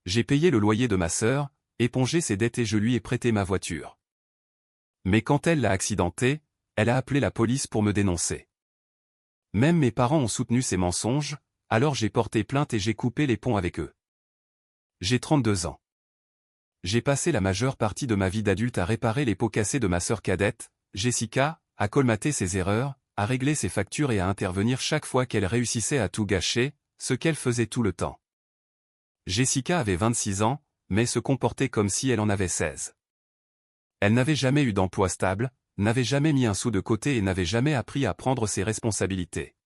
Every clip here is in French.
J'ai payé le loyer de ma sœur, épongé ses dettes et je lui ai prêté ma voiture. Mais quand elle l'a accidentée, elle a appelé la police pour me dénoncer. Même mes parents ont soutenu ces mensonges, alors j'ai porté plainte et j'ai coupé les ponts avec eux. J'ai 32 ans. J'ai passé la majeure partie de ma vie d'adulte à réparer les pots cassés de ma sœur cadette, Jessica, à colmater ses erreurs, à régler ses factures et à intervenir chaque fois qu'elle réussissait à tout gâcher, ce qu'elle faisait tout le temps. Jessica avait 26 ans, mais se comportait comme si elle en avait 16. Elle n'avait jamais eu d'emploi stable, n'avait jamais mis un sou de côté et n'avait jamais appris à prendre ses responsabilités.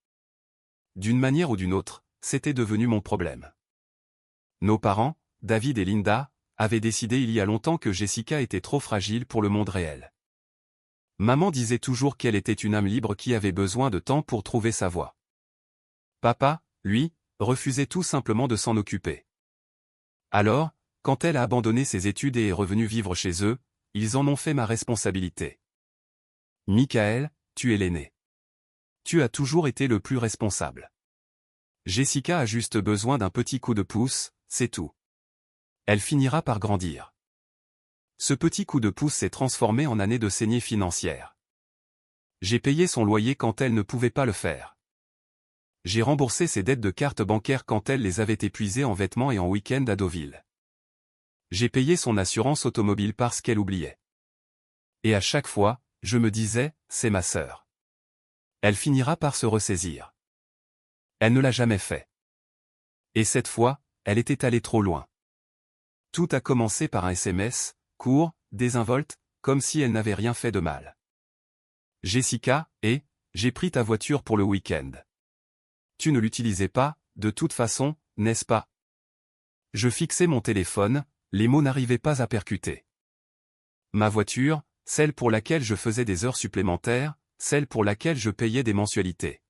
D'une manière ou d'une autre, c'était devenu mon problème. Nos parents, David et Linda, avaient décidé il y a longtemps que Jessica était trop fragile pour le monde réel. Maman disait toujours qu'elle était une âme libre qui avait besoin de temps pour trouver sa voie. Papa, lui, refusait tout simplement de s'en occuper. Alors, quand elle a abandonné ses études et est revenue vivre chez eux, ils en ont fait ma responsabilité. Michael, tu es l'aîné. Tu as toujours été le plus responsable. Jessica a juste besoin d'un petit coup de pouce, c'est tout. Elle finira par grandir. Ce petit coup de pouce s'est transformé en année de saignée financière. J'ai payé son loyer quand elle ne pouvait pas le faire. J'ai remboursé ses dettes de carte bancaire quand elle les avait épuisées en vêtements et en week-end à Deauville. J'ai payé son assurance automobile parce qu'elle oubliait. Et à chaque fois, je me disais, c'est ma sœur. Elle finira par se ressaisir. Elle ne l'a jamais fait. Et cette fois, elle était allée trop loin. Tout a commencé par un SMS, court, désinvolte, comme si elle n'avait rien fait de mal. Jessica, j'ai pris ta voiture pour le week-end. Tu ne l'utilisais pas, de toute façon, n'est-ce pas? Je fixais mon téléphone, les mots n'arrivaient pas à percuter. Ma voiture, celle pour laquelle je faisais des heures supplémentaires, celle pour laquelle je payais des mensualités.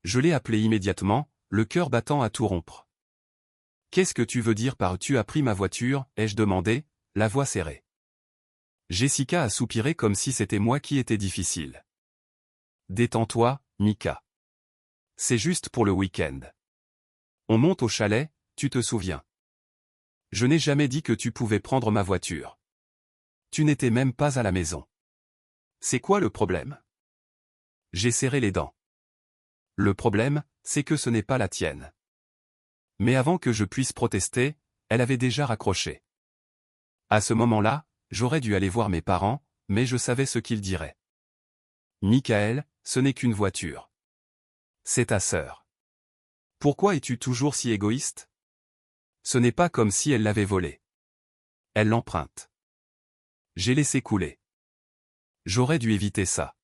Je l'ai appelée immédiatement, le cœur battant à tout rompre. Qu'est-ce que tu veux dire par « tu as pris ma voiture » ai-je demandé, la voix serrée. Jessica a soupiré comme si c'était moi qui étais difficile. Détends-toi, Mika. C'est juste pour le week-end. On monte au chalet, tu te souviens. Je n'ai jamais dit que tu pouvais prendre ma voiture. Tu n'étais même pas à la maison. C'est quoi le problème? J'ai serré les dents. Le problème, c'est que ce n'est pas la tienne. Mais avant que je puisse protester, elle avait déjà raccroché. À ce moment-là, j'aurais dû aller voir mes parents, mais je savais ce qu'ils diraient. Michael, ce n'est qu'une voiture. C'est ta sœur. Pourquoi es-tu toujours si égoïste? Ce n'est pas comme si elle l'avait volée. Elle l'emprunte. J'ai laissé couler. J'aurais dû éviter ça.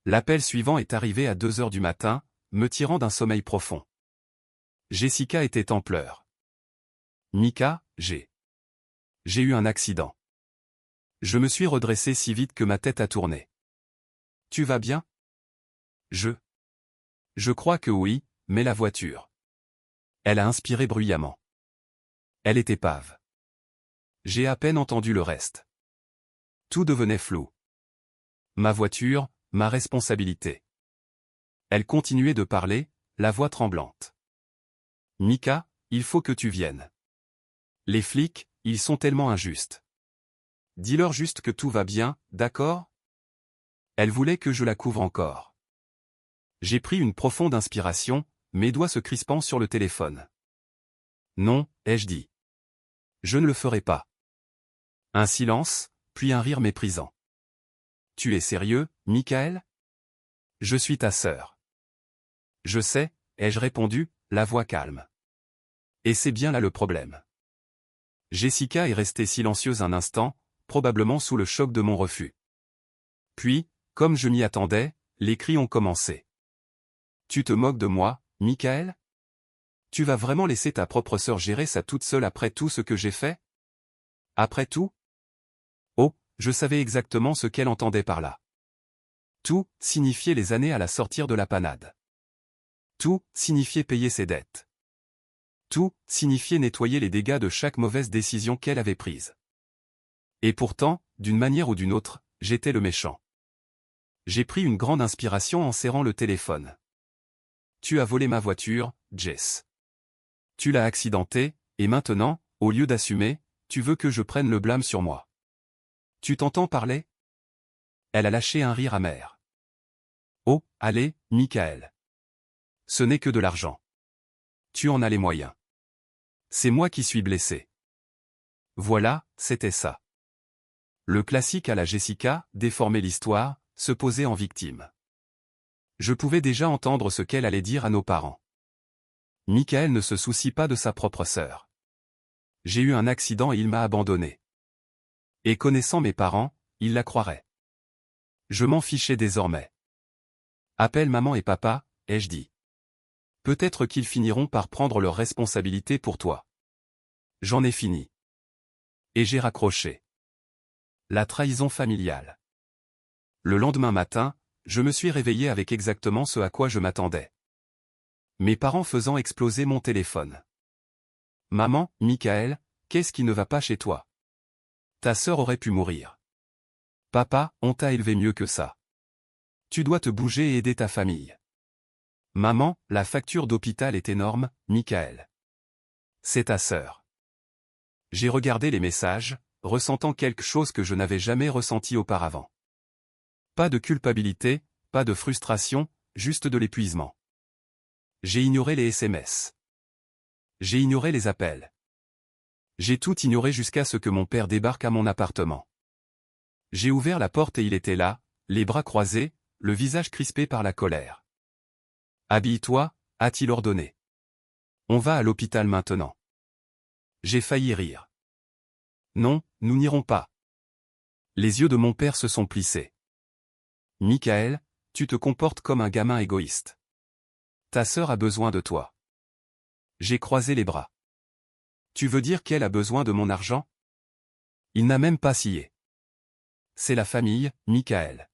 L'appel suivant est arrivé à 2 heures du matin, me tirant d'un sommeil profond. Jessica était en pleurs. Mika, j'ai eu un accident. Je me suis redressé si vite que ma tête a tourné. Tu vas bien? Je crois que oui, mais la voiture. Elle a inspiré bruyamment. Elle était pave. J'ai à peine entendu le reste. Tout devenait flou. Ma voiture, ma responsabilité. Elle continuait de parler, la voix tremblante. Mika, il faut que tu viennes. Les flics, ils sont tellement injustes. Dis-leur juste que tout va bien, d'accord? Elle voulait que je la couvre encore. J'ai pris une profonde inspiration, mes doigts se crispant sur le téléphone. Non, ai-je dit. Je ne le ferai pas. Un silence, puis un rire méprisant. Tu es sérieux, Michael? Je suis ta sœur. Je sais, ai-je répondu, la voix calme. Et c'est bien là le problème. Jessica est restée silencieuse un instant, probablement sous le choc de mon refus. Puis, comme je m'y attendais, les cris ont commencé. Tu te moques de moi, Michael? Tu vas vraiment laisser ta propre sœur gérer ça toute seule après tout ce que j'ai fait? Après tout? Oh, je savais exactement ce qu'elle entendait par là. Tout signifiait les années à la sortir de la panade. Tout signifiait payer ses dettes. Tout signifiait nettoyer les dégâts de chaque mauvaise décision qu'elle avait prise. Et pourtant, d'une manière ou d'une autre, j'étais le méchant. J'ai pris une grande inspiration en serrant le téléphone. Tu as volé ma voiture, Jess. Tu l'as accidentée, et maintenant, au lieu d'assumer, tu veux que je prenne le blâme sur moi. Tu t'entends parler? Elle a lâché un rire amer. Oh, allez, Michael. Ce n'est que de l'argent. Tu en as les moyens. C'est moi qui suis blessé. Voilà, c'était ça. Le classique à la Jessica, déformer l'histoire, se poser en victime. Je pouvais déjà entendre ce qu'elle allait dire à nos parents. Michael ne se soucie pas de sa propre sœur. J'ai eu un accident et il m'a abandonné. Et connaissant mes parents, ils la croiraient. Je m'en fichais désormais. Appelle maman et papa, ai-je dit. Peut-être qu'ils finiront par prendre leurs responsabilités pour toi. J'en ai fini. Et j'ai raccroché. La trahison familiale. Le lendemain matin, je me suis réveillé avec exactement ce à quoi je m'attendais. Mes parents faisant exploser mon téléphone. Maman, Michael, qu'est-ce qui ne va pas chez toi? Ta sœur aurait pu mourir. Papa, on t'a élevé mieux que ça. Tu dois te bouger et aider ta famille. Maman, la facture d'hôpital est énorme, Michael. C'est ta sœur. J'ai regardé les messages, ressentant quelque chose que je n'avais jamais ressenti auparavant. Pas de culpabilité, pas de frustration, juste de l'épuisement. J'ai ignoré les SMS. J'ai ignoré les appels. J'ai tout ignoré jusqu'à ce que mon père débarque à mon appartement. J'ai ouvert la porte et il était là, les bras croisés, le visage crispé par la colère. Habille-toi, a-t-il ordonné. On va à l'hôpital maintenant. J'ai failli rire. Non, nous n'irons pas. Les yeux de mon père se sont plissés. Michael, tu te comportes comme un gamin égoïste. Ta sœur a besoin de toi. J'ai croisé les bras. Tu veux dire qu'elle a besoin de mon argent? Il n'a même pas scié. C'est la famille, Michael.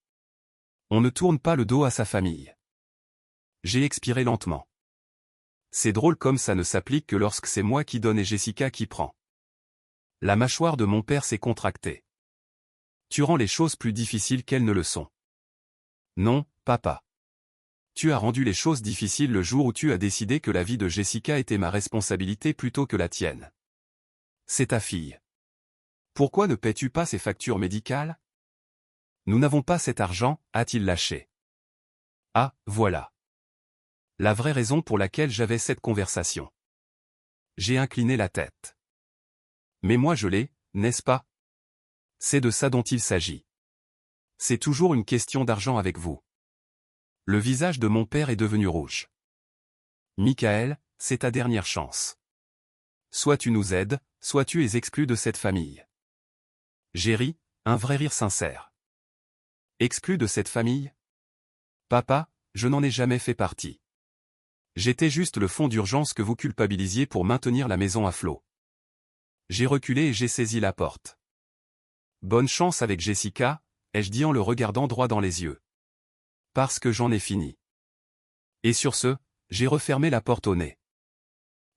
On ne tourne pas le dos à sa famille. J'ai expiré lentement. C'est drôle comme ça ne s'applique que lorsque c'est moi qui donne et Jessica qui prend. La mâchoire de mon père s'est contractée. Tu rends les choses plus difficiles qu'elles ne le sont. Non, papa. Tu as rendu les choses difficiles le jour où tu as décidé que la vie de Jessica était ma responsabilité plutôt que la tienne. C'est ta fille. Pourquoi ne paies-tu pas ses factures médicales? Nous n'avons pas cet argent, a-t-il lâché. Ah, voilà. La vraie raison pour laquelle j'avais cette conversation. J'ai incliné la tête. Mais moi je l'ai, n'est-ce pas? C'est de ça dont il s'agit. C'est toujours une question d'argent avec vous. Le visage de mon père est devenu rouge. Michael, c'est ta dernière chance. Soit tu nous aides, soit tu es exclu de cette famille. J'ai ri, un vrai rire sincère. Exclu de cette famille? Papa, je n'en ai jamais fait partie. J'étais juste le fonds d'urgence que vous culpabilisiez pour maintenir la maison à flot. J'ai reculé et j'ai saisi la porte. Bonne chance avec Jessica, ai-je dit en le regardant droit dans les yeux. Parce que j'en ai fini. Et sur ce, j'ai refermé la porte au nez.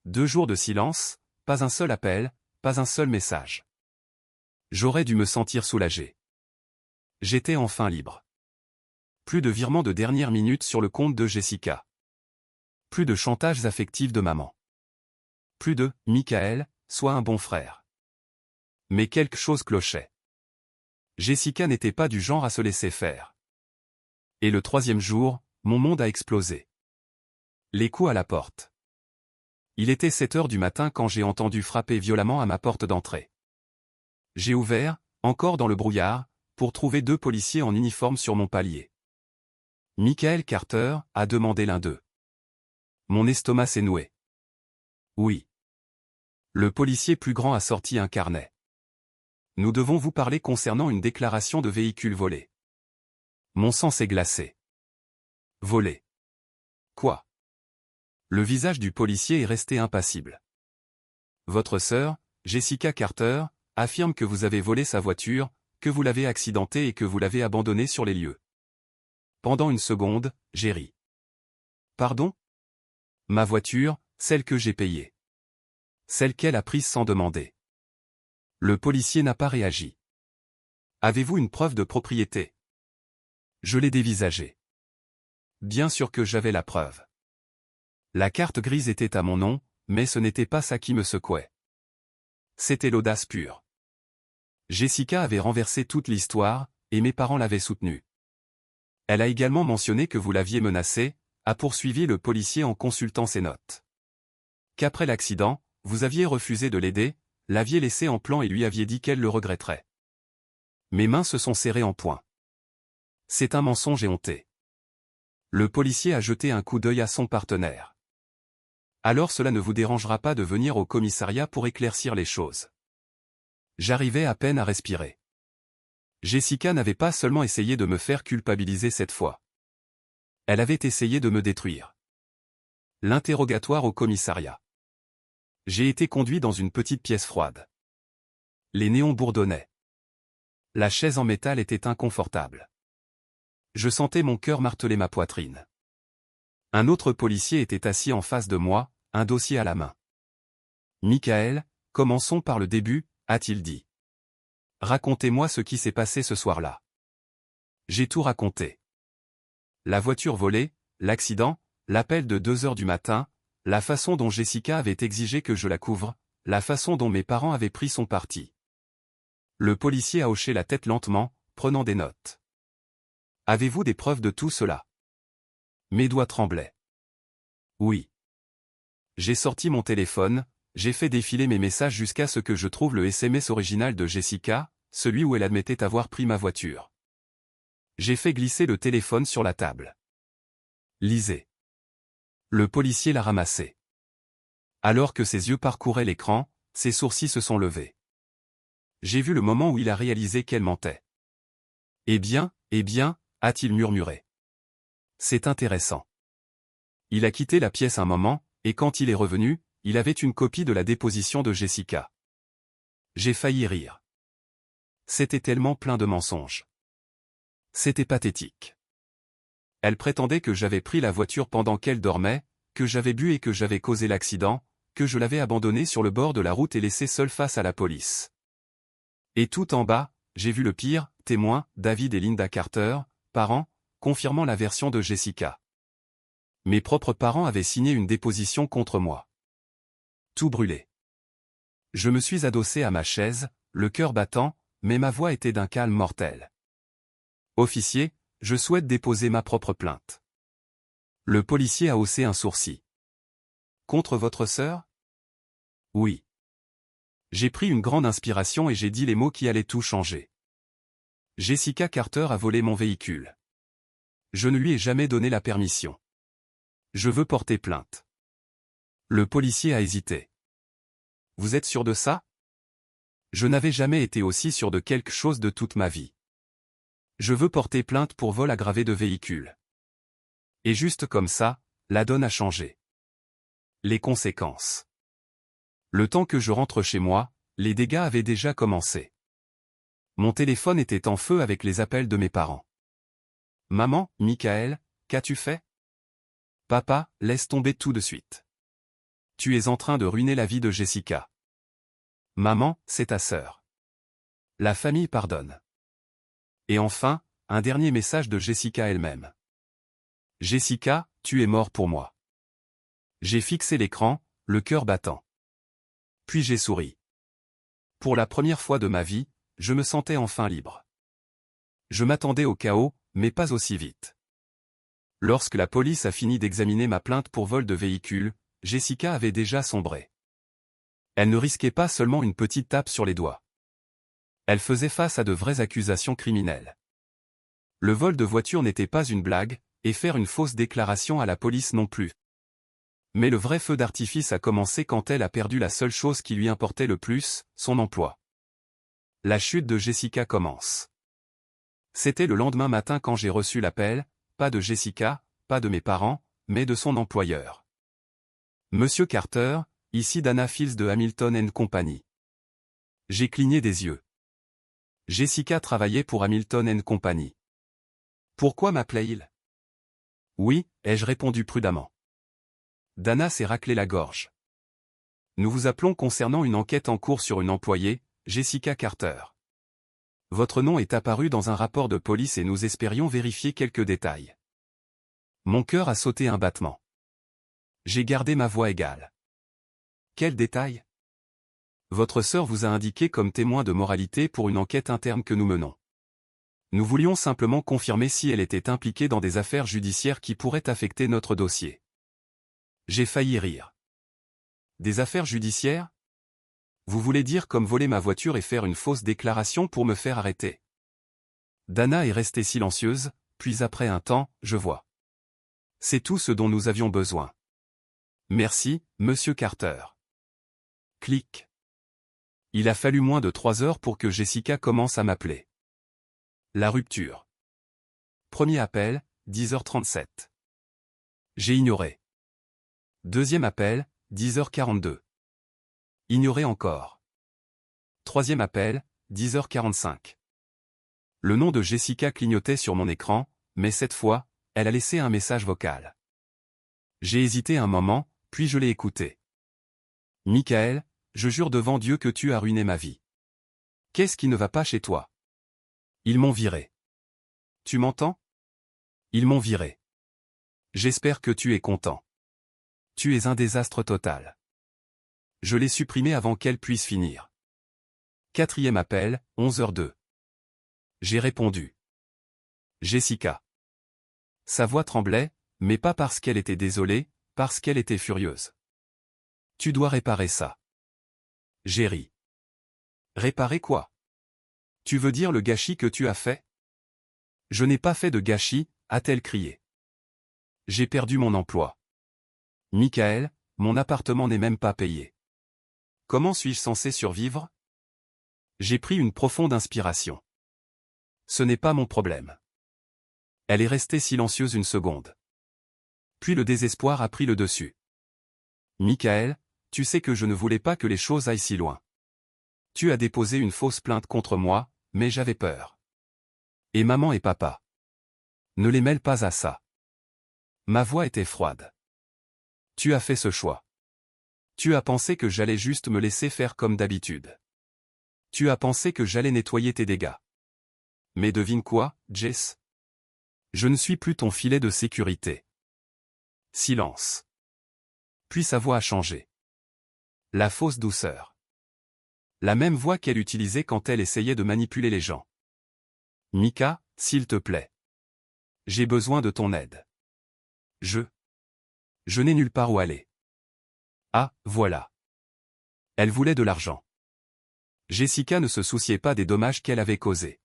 2 jours de silence, pas un seul appel, pas un seul message. J'aurais dû me sentir soulagé. J'étais enfin libre. Plus de virements de dernière minute sur le compte de Jessica. Plus de chantages affectifs de maman. Plus de « Michael, sois un bon frère ». Mais quelque chose clochait. Jessica n'était pas du genre à se laisser faire. Et le 3e jour, mon monde a explosé. Les coups à la porte. Il était 7 heures du matin quand j'ai entendu frapper violemment à ma porte d'entrée. J'ai ouvert, encore dans le brouillard, pour trouver 2 policiers en uniforme sur mon palier. « Michael Carter » a demandé l'un d'eux. Mon estomac s'est noué. Oui. Le policier plus grand a sorti un carnet. Nous devons vous parler concernant une déclaration de véhicule volé. Mon sang s'est glacé. Volé. Quoi? Le visage du policier est resté impassible. Votre sœur, Jessica Carter, affirme que vous avez volé sa voiture, que vous l'avez accidentée et que vous l'avez abandonnée sur les lieux. Pendant une seconde, j'ai ri. Pardon? Ma voiture, celle que j'ai payée. Celle qu'elle a prise sans demander. Le policier n'a pas réagi. Avez-vous une preuve de propriété? Je l'ai dévisagée. Bien sûr que j'avais la preuve. La carte grise était à mon nom, mais ce n'était pas ça qui me secouait. C'était l'audace pure. Jessica avait renversé toute l'histoire, et mes parents l'avaient soutenue. Elle a également mentionné que vous l'aviez menacée, a poursuivi le policier en consultant ses notes. Qu'après l'accident, vous aviez refusé de l'aider, l'aviez laissé en plan et lui aviez dit qu'elle le regretterait. Mes mains se sont serrées en poing. C'est un mensonge éhonté. Le policier a jeté un coup d'œil à son partenaire. Alors cela ne vous dérangera pas de venir au commissariat pour éclaircir les choses. J'arrivais à peine à respirer. Jessica n'avait pas seulement essayé de me faire culpabiliser cette fois. Elle avait essayé de me détruire. L'interrogatoire au commissariat. J'ai été conduit dans une petite pièce froide. Les néons bourdonnaient. La chaise en métal était inconfortable. Je sentais mon cœur marteler ma poitrine. Un autre policier était assis en face de moi, un dossier à la main. « Michael, commençons par le début », a-t-il dit. « Racontez-moi ce qui s'est passé ce soir-là. » J'ai tout raconté. La voiture volée, l'accident, l'appel de 2 heures du matin, la façon dont Jessica avait exigé que je la couvre, la façon dont mes parents avaient pris son parti. Le policier a hoché la tête lentement, prenant des notes. « Avez-vous des preuves de tout cela ?» Mes doigts tremblaient. Oui. J'ai sorti mon téléphone, j'ai fait défiler mes messages jusqu'à ce que je trouve le SMS original de Jessica, celui où elle admettait avoir pris ma voiture. J'ai fait glisser le téléphone sur la table. Lisez. Le policier l'a ramassé. Alors que ses yeux parcouraient l'écran, ses sourcils se sont levés. J'ai vu le moment où il a réalisé qu'elle mentait. Eh bien, a-t-il murmuré. C'est intéressant. Il a quitté la pièce un moment, et quand il est revenu, il avait une copie de la déposition de Jessica. J'ai failli rire. C'était tellement plein de mensonges. C'était pathétique. Elle prétendait que j'avais pris la voiture pendant qu'elle dormait, que j'avais bu et que j'avais causé l'accident, que je l'avais abandonnée sur le bord de la route et laissée seule face à la police. Et tout en bas, j'ai vu le pire, témoins, David et Linda Carter, parents, confirmant la version de Jessica. Mes propres parents avaient signé une déposition contre moi. Tout brûlé. Je me suis adossé à ma chaise, le cœur battant, mais ma voix était d'un calme mortel. Officier, je souhaite déposer ma propre plainte. Le policier a haussé un sourcil. Contre votre sœur? Oui. J'ai pris une grande inspiration et j'ai dit les mots qui allaient tout changer. Jessica Carter a volé mon véhicule. Je ne lui ai jamais donné la permission. Je veux porter plainte. Le policier a hésité. Vous êtes sûr de ça? Je n'avais jamais été aussi sûr de quelque chose de toute ma vie. Je veux porter plainte pour vol aggravé de véhicule. Et juste comme ça, la donne a changé. Les conséquences. Le temps que je rentre chez moi, les dégâts avaient déjà commencé. Mon téléphone était en feu avec les appels de mes parents. Maman, Michael, qu'as-tu fait? Papa, laisse tomber tout de suite. Tu es en train de ruiner la vie de Jessica. Maman, c'est ta sœur. La famille pardonne. Et enfin, un dernier message de Jessica elle-même. Jessica, tu es mort pour moi. J'ai fixé l'écran, le cœur battant. Puis j'ai souri. Pour la première fois de ma vie, je me sentais enfin libre. Je m'attendais au chaos, mais pas aussi vite. Lorsque la police a fini d'examiner ma plainte pour vol de véhicule, Jessica avait déjà sombré. Elle ne risquait pas seulement une petite tape sur les doigts. Elle faisait face à de vraies accusations criminelles. Le vol de voiture n'était pas une blague, et faire une fausse déclaration à la police non plus. Mais le vrai feu d'artifice a commencé quand elle a perdu la seule chose qui lui importait le plus, son emploi. La chute de Jessica commence. C'était le lendemain matin quand j'ai reçu l'appel, pas de Jessica, pas de mes parents, mais de son employeur. Monsieur Carter, ici Dana Fields de Hamilton & Company. J'ai cligné des yeux. Jessica travaillait pour Hamilton & Company. Pourquoi m'appelait-il? Oui, ai-je répondu prudemment. Dana s'est raclé la gorge. Nous vous appelons concernant une enquête en cours sur une employée, Jessica Carter. Votre nom est apparu dans un rapport de police et nous espérions vérifier quelques détails. Mon cœur a sauté un battement. J'ai gardé ma voix égale. Quel détail? Votre sœur vous a indiqué comme témoin de moralité pour une enquête interne que nous menons. Nous voulions simplement confirmer si elle était impliquée dans des affaires judiciaires qui pourraient affecter notre dossier. J'ai failli rire. Des affaires judiciaires? Vous voulez dire comme voler ma voiture et faire une fausse déclaration pour me faire arrêter? Dana est restée silencieuse, puis après un temps, je vois. C'est tout ce dont nous avions besoin. Merci, monsieur Carter. Clic. Il a fallu moins de 3 heures pour que Jessica commence à m'appeler. La rupture. Premier appel, 10h37. J'ai ignoré. Deuxième appel, 10h42. Ignoré encore. Troisième appel, 10h45. Le nom de Jessica clignotait sur mon écran, mais cette fois, elle a laissé un message vocal. J'ai hésité un moment, puis je l'ai écouté. Michael, je jure devant Dieu que tu as ruiné ma vie. Qu'est-ce qui ne va pas chez toi? Ils m'ont viré. Tu m'entends? Ils m'ont viré. J'espère que tu es content. Tu es un désastre total. Je l'ai supprimé avant qu'elle puisse finir. Quatrième appel, 11h02. J'ai répondu. Jessica. Sa voix tremblait, mais pas parce qu'elle était désolée, parce qu'elle était furieuse. Tu dois réparer ça. J'ai ri. Réparer quoi? Tu veux dire le gâchis que tu as fait? Je n'ai pas fait de gâchis, a-t-elle crié. J'ai perdu mon emploi. Michael, mon appartement n'est même pas payé. Comment suis-je censé survivre? J'ai pris une profonde inspiration. Ce n'est pas mon problème. Elle est restée silencieuse une seconde. Puis le désespoir a pris le dessus. Michael, tu sais que je ne voulais pas que les choses aillent si loin. Tu as déposé une fausse plainte contre moi, mais j'avais peur. Et maman et papa. Ne les mêle pas à ça. Ma voix était froide. Tu as fait ce choix. Tu as pensé que j'allais juste me laisser faire comme d'habitude. Tu as pensé que j'allais nettoyer tes dégâts. Mais devine quoi, Jess? Je ne suis plus ton filet de sécurité. Silence. Puis sa voix a changé. La fausse douceur. La même voix qu'elle utilisait quand elle essayait de manipuler les gens. Mika, s'il te plaît. J'ai besoin de ton aide. Je n'ai nulle part où aller. Ah, voilà. Elle voulait de l'argent. Jessica ne se souciait pas des dommages qu'elle avait causés.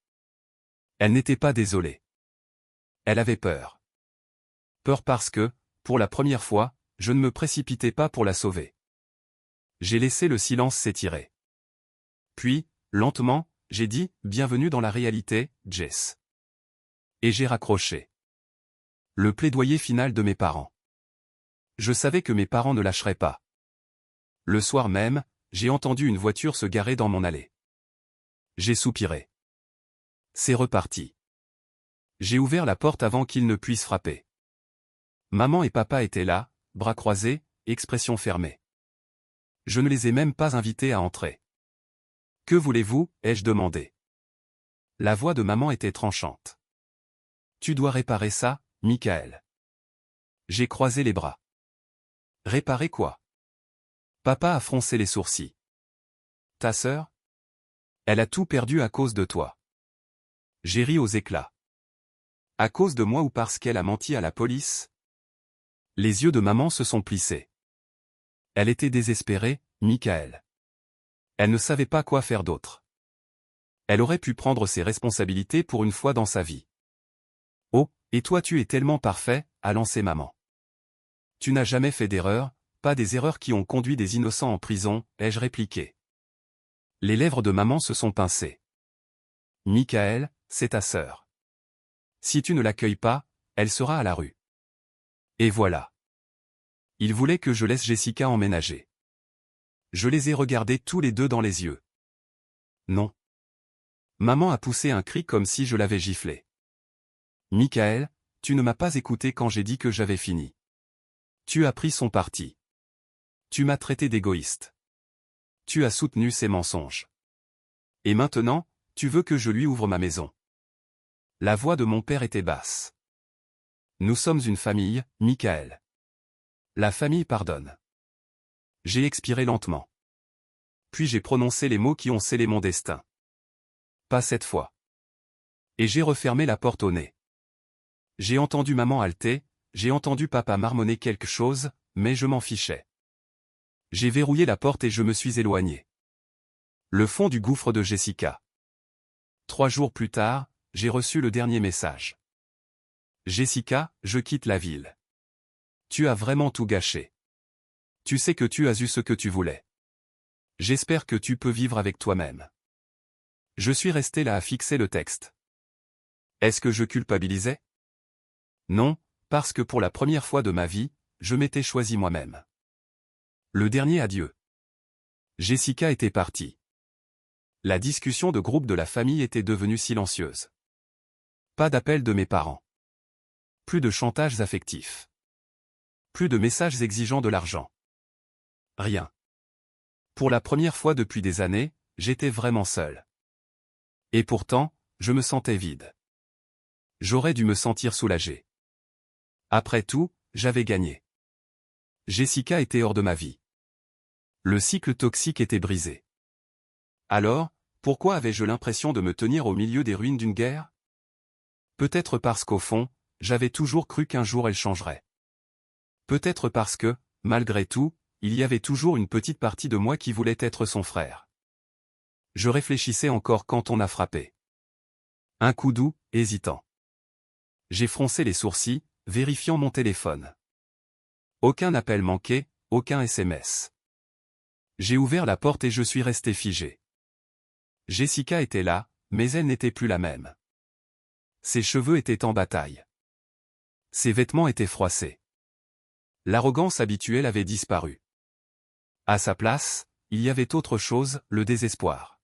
Elle n'était pas désolée. Elle avait peur. Peur parce que, pour la première fois, je ne me précipitais pas pour la sauver. J'ai laissé le silence s'étirer. Puis, lentement, j'ai dit « Bienvenue dans la réalité, Jess ». Et j'ai raccroché. Le plaidoyer final de mes parents. Je savais que mes parents ne lâcheraient pas. Le soir même, j'ai entendu une voiture se garer dans mon allée. J'ai soupiré. C'est reparti. J'ai ouvert la porte avant qu'ils ne puissent frapper. Maman et papa étaient là, bras croisés, expression fermée. Je ne les ai même pas invités à entrer. « Que voulez-vous » ai-je demandé. La voix de maman était tranchante. « Tu dois réparer ça, Michael. » J'ai croisé les bras. « Réparer quoi » Papa a froncé les sourcils. « Ta sœur ? Elle a tout perdu à cause de toi. » J'ai ri aux éclats. « À cause de moi ou parce qu'elle a menti à la police ?» Les yeux de maman se sont plissés. Elle était désespérée, Michael. Elle ne savait pas quoi faire d'autre. Elle aurait pu prendre ses responsabilités pour une fois dans sa vie. « Oh, et toi tu es tellement parfait » a lancé maman. « Tu n'as jamais fait d'erreur, pas des erreurs qui ont conduit des innocents en prison » ai-je répliqué. Les lèvres de maman se sont pincées. « Michael, c'est ta sœur. Si tu ne l'accueilles pas, elle sera à la rue. » Et voilà. Il voulait que je laisse Jessica emménager. Je les ai regardés tous les deux dans les yeux. Non. Maman a poussé un cri comme si je l'avais giflé. Michael, tu ne m'as pas écouté quand j'ai dit que j'avais fini. Tu as pris son parti. Tu m'as traité d'égoïste. Tu as soutenu ses mensonges. Et maintenant, tu veux que je lui ouvre ma maison. La voix de mon père était basse. Nous sommes une famille, Michael. La famille pardonne. J'ai expiré lentement. Puis j'ai prononcé les mots qui ont scellé mon destin. Pas cette fois. Et j'ai refermé la porte au nez. J'ai entendu maman halter, j'ai entendu papa marmonner quelque chose, mais je m'en fichais. J'ai verrouillé la porte et je me suis éloigné. Le fond du gouffre de Jessica. 3 jours plus tard, j'ai reçu le dernier message. Jessica, je quitte la ville. Tu as vraiment tout gâché. Tu sais que tu as eu ce que tu voulais. J'espère que tu peux vivre avec toi-même. Je suis resté là à fixer le texte. Est-ce que je culpabilisais? Non, parce que pour la première fois de ma vie, je m'étais choisi moi-même. Le dernier adieu. Jessica était partie. La discussion de groupe de la famille était devenue silencieuse. Pas d'appel de mes parents. Plus de chantages affectifs. Plus de messages exigeant de l'argent. Rien. Pour la première fois depuis des années, j'étais vraiment seul. Et pourtant, je me sentais vide. J'aurais dû me sentir soulagé. Après tout, j'avais gagné. Jessica était hors de ma vie. Le cycle toxique était brisé. Alors, pourquoi avais-je l'impression de me tenir au milieu des ruines d'une guerre? Peut-être parce qu'au fond, j'avais toujours cru qu'un jour elle changerait. Peut-être parce que, malgré tout, il y avait toujours une petite partie de moi qui voulait être son frère. Je réfléchissais encore quand on a frappé. Un coup doux, hésitant. J'ai froncé les sourcils, vérifiant mon téléphone. Aucun appel manqué, aucun SMS. J'ai ouvert la porte et je suis resté figé. Jessica était là, mais elle n'était plus la même. Ses cheveux étaient en bataille. Ses vêtements étaient froissés. L'arrogance habituelle avait disparu. À sa place, il y avait autre chose, le désespoir.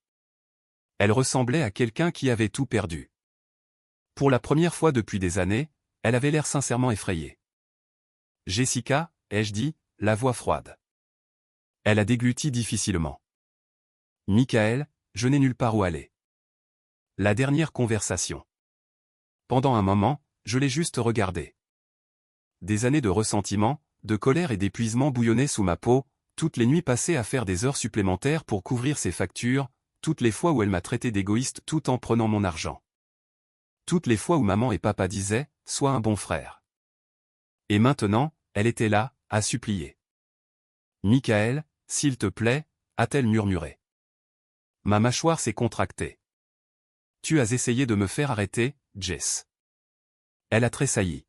Elle ressemblait à quelqu'un qui avait tout perdu. Pour la première fois depuis des années, elle avait l'air sincèrement effrayée. Jessica, ai-je dit, la voix froide. Elle a dégluti difficilement. Michael, je n'ai nulle part où aller. La dernière conversation. Pendant un moment, je l'ai juste regardé. Des années de ressentiment, de colère et d'épuisement bouillonnaient sous ma peau, toutes les nuits passées à faire des heures supplémentaires pour couvrir ses factures, toutes les fois où elle m'a traité d'égoïste tout en prenant mon argent. Toutes les fois où maman et papa disaient « Sois un bon frère ». Et maintenant, elle était là, à supplier. « Michael, s'il te plaît », a-t-elle murmuré. Ma mâchoire s'est contractée. « Tu as essayé de me faire arrêter, Jess. » Elle a tressailli.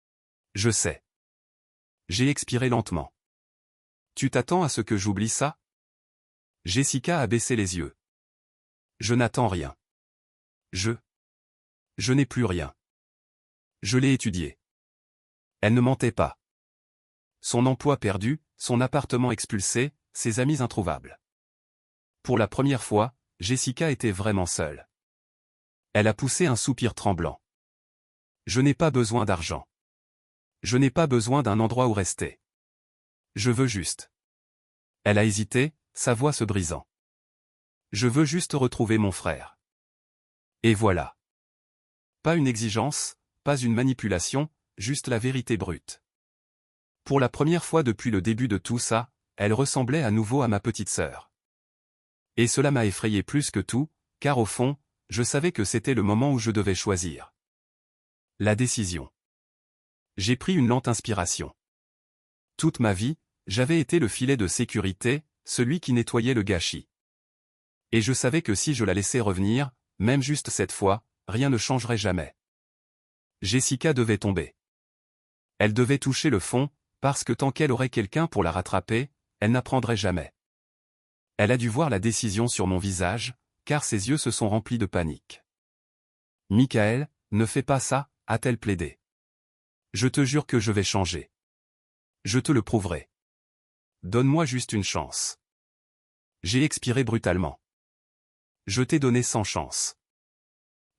« Je sais. » J'ai expiré lentement. « Tu t'attends à ce que j'oublie ça ?» Jessica a baissé les yeux. « Je n'attends rien. Je n'ai plus rien. Je l'ai étudié. » Elle ne mentait pas. Son emploi perdu, son appartement expulsé, ses amis introuvables. Pour la première fois, Jessica était vraiment seule. Elle a poussé un soupir tremblant. Je n'ai pas besoin d'argent. Je n'ai pas besoin d'un endroit où rester. Je veux juste. Elle a hésité, sa voix se brisant. Je veux juste retrouver mon frère. Et voilà. Pas une exigence, pas une manipulation, juste la vérité brute. Pour la première fois depuis le début de tout ça, elle ressemblait à nouveau à ma petite sœur. Et cela m'a effrayé plus que tout, car au fond, je savais que c'était le moment où je devais choisir. La décision. J'ai pris une lente inspiration. Toute ma vie, j'avais été le filet de sécurité, celui qui nettoyait le gâchis. Et je savais que si je la laissais revenir, même juste cette fois, rien ne changerait jamais. Jessica devait tomber. Elle devait toucher le fond, parce que tant qu'elle aurait quelqu'un pour la rattraper, elle n'apprendrait jamais. Elle a dû voir la décision sur mon visage, car ses yeux se sont remplis de panique. « Michael, ne fais pas ça », a-t-elle plaidé. « Je te jure que je vais changer. Je te le prouverai. Donne-moi juste une chance. » J'ai expiré brutalement. « Je t'ai donné 100 chances. »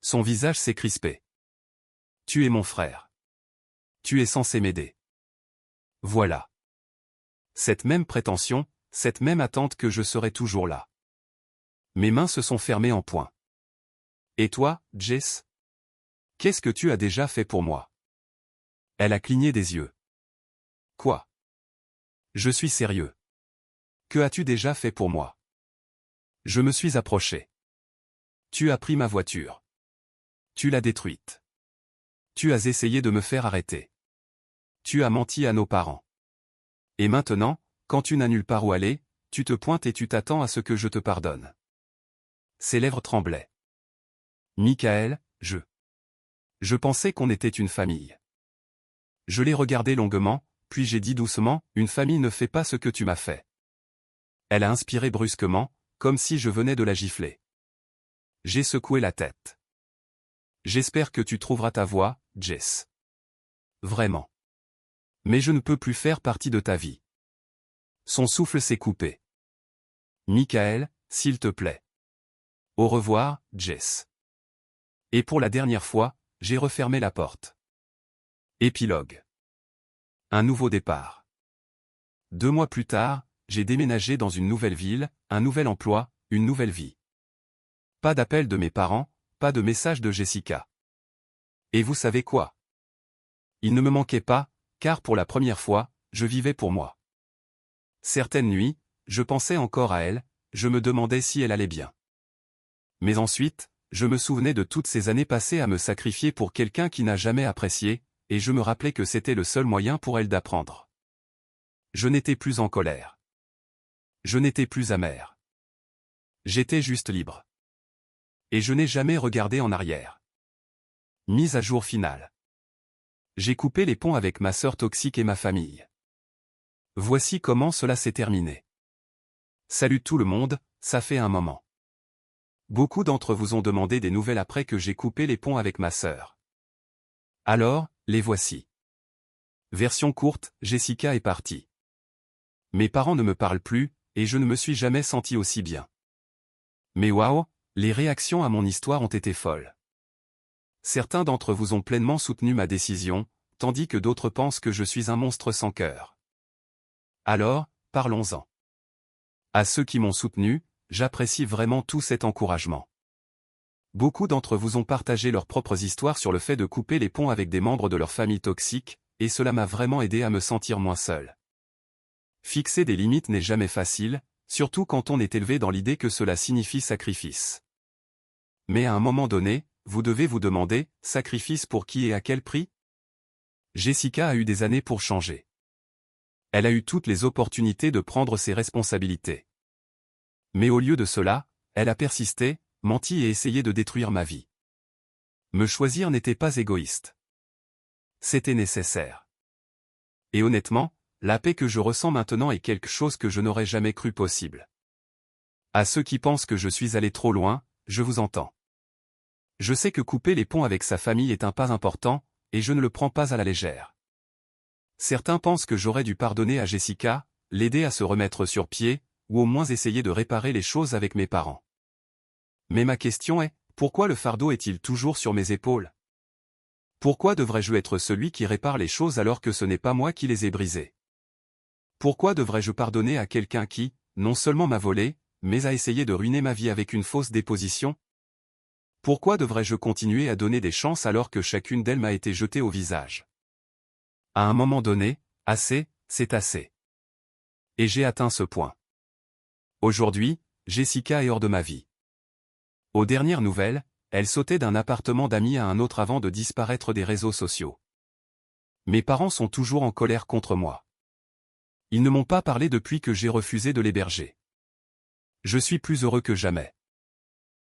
Son visage s'est crispé. « Tu es mon frère. Tu es censé m'aider. » Voilà. Cette même prétention, cette même attente que je serai toujours là. Mes mains se sont fermées en poing. Et toi, Jess? Qu'est-ce que tu as déjà fait pour moi? Elle a cligné des yeux. Quoi? Je suis sérieux. Que as-tu déjà fait pour moi? Je me suis approché. Tu as pris ma voiture. Tu l'as détruite. Tu as essayé de me faire arrêter. Tu as menti à nos parents. Et maintenant, quand tu n'as nulle part où aller, tu te pointes et tu t'attends à ce que je te pardonne. Ses lèvres tremblaient. Michael, je pensais qu'on était une famille. Je l'ai regardé longuement, puis j'ai dit doucement, une famille ne fait pas ce que tu m'as fait. Elle a inspiré brusquement, comme si je venais de la gifler. J'ai secoué la tête. J'espère que tu trouveras ta voie, Jess. Vraiment. Mais je ne peux plus faire partie de ta vie. Son souffle s'est coupé. Michael, s'il te plaît. Au revoir, Jess. Et pour la dernière fois, j'ai refermé la porte. Épilogue. Un nouveau départ. 2 mois plus tard, j'ai déménagé dans une nouvelle ville, un nouvel emploi, une nouvelle vie. Pas d'appel de mes parents, pas de message de Jessica. Et vous savez quoi? Il ne me manquait pas, car pour la première fois, je vivais pour moi. Certaines nuits, je pensais encore à elle, je me demandais si elle allait bien. Mais ensuite, je me souvenais de toutes ces années passées à me sacrifier pour quelqu'un qui n'a jamais apprécié, et je me rappelais que c'était le seul moyen pour elle d'apprendre. Je n'étais plus en colère. Je n'étais plus amer. J'étais juste libre. Et je n'ai jamais regardé en arrière. Mise à jour finale. J'ai coupé les ponts avec ma sœur toxique et ma famille. Voici comment cela s'est terminé. Salut tout le monde, ça fait un moment. Beaucoup d'entre vous ont demandé des nouvelles après que j'ai coupé les ponts avec ma sœur. Alors, les voici. Version courte, Jessica est partie. Mes parents ne me parlent plus, et je ne me suis jamais senti aussi bien. Mais waouh, les réactions à mon histoire ont été folles. Certains d'entre vous ont pleinement soutenu ma décision, tandis que d'autres pensent que je suis un monstre sans cœur. Alors, parlons-en. À ceux qui m'ont soutenu, j'apprécie vraiment tout cet encouragement. Beaucoup d'entre vous ont partagé leurs propres histoires sur le fait de couper les ponts avec des membres de leur famille toxique, et cela m'a vraiment aidé à me sentir moins seul. Fixer des limites n'est jamais facile, surtout quand on est élevé dans l'idée que cela signifie sacrifice. Mais à un moment donné, vous devez vous demander, sacrifice pour qui et à quel prix? Jessica a eu des années pour changer. Elle a eu toutes les opportunités de prendre ses responsabilités. Mais au lieu de cela, elle a persisté, menti et essayé de détruire ma vie. Me choisir n'était pas égoïste. C'était nécessaire. Et honnêtement, la paix que je ressens maintenant est quelque chose que je n'aurais jamais cru possible. À ceux qui pensent que je suis allé trop loin, je vous entends. Je sais que couper les ponts avec sa famille est un pas important, et je ne le prends pas à la légère. Certains pensent que j'aurais dû pardonner à Jessica, l'aider à se remettre sur pied, ou au moins essayer de réparer les choses avec mes parents. Mais ma question est, pourquoi le fardeau est-il toujours sur mes épaules? Pourquoi devrais-je être celui qui répare les choses alors que ce n'est pas moi qui les ai brisées? Pourquoi devrais-je pardonner à quelqu'un qui, non seulement m'a volé, mais a essayé de ruiner ma vie avec une fausse déposition? Pourquoi devrais-je continuer à donner des chances alors que chacune d'elles m'a été jetée au visage? À un moment donné, assez, c'est assez. Et j'ai atteint ce point. Aujourd'hui, Jessica est hors de ma vie. Aux dernières nouvelles, elle sautait d'un appartement d'amis à un autre avant de disparaître des réseaux sociaux. Mes parents sont toujours en colère contre moi. Ils ne m'ont pas parlé depuis que j'ai refusé de l'héberger. Je suis plus heureux que jamais.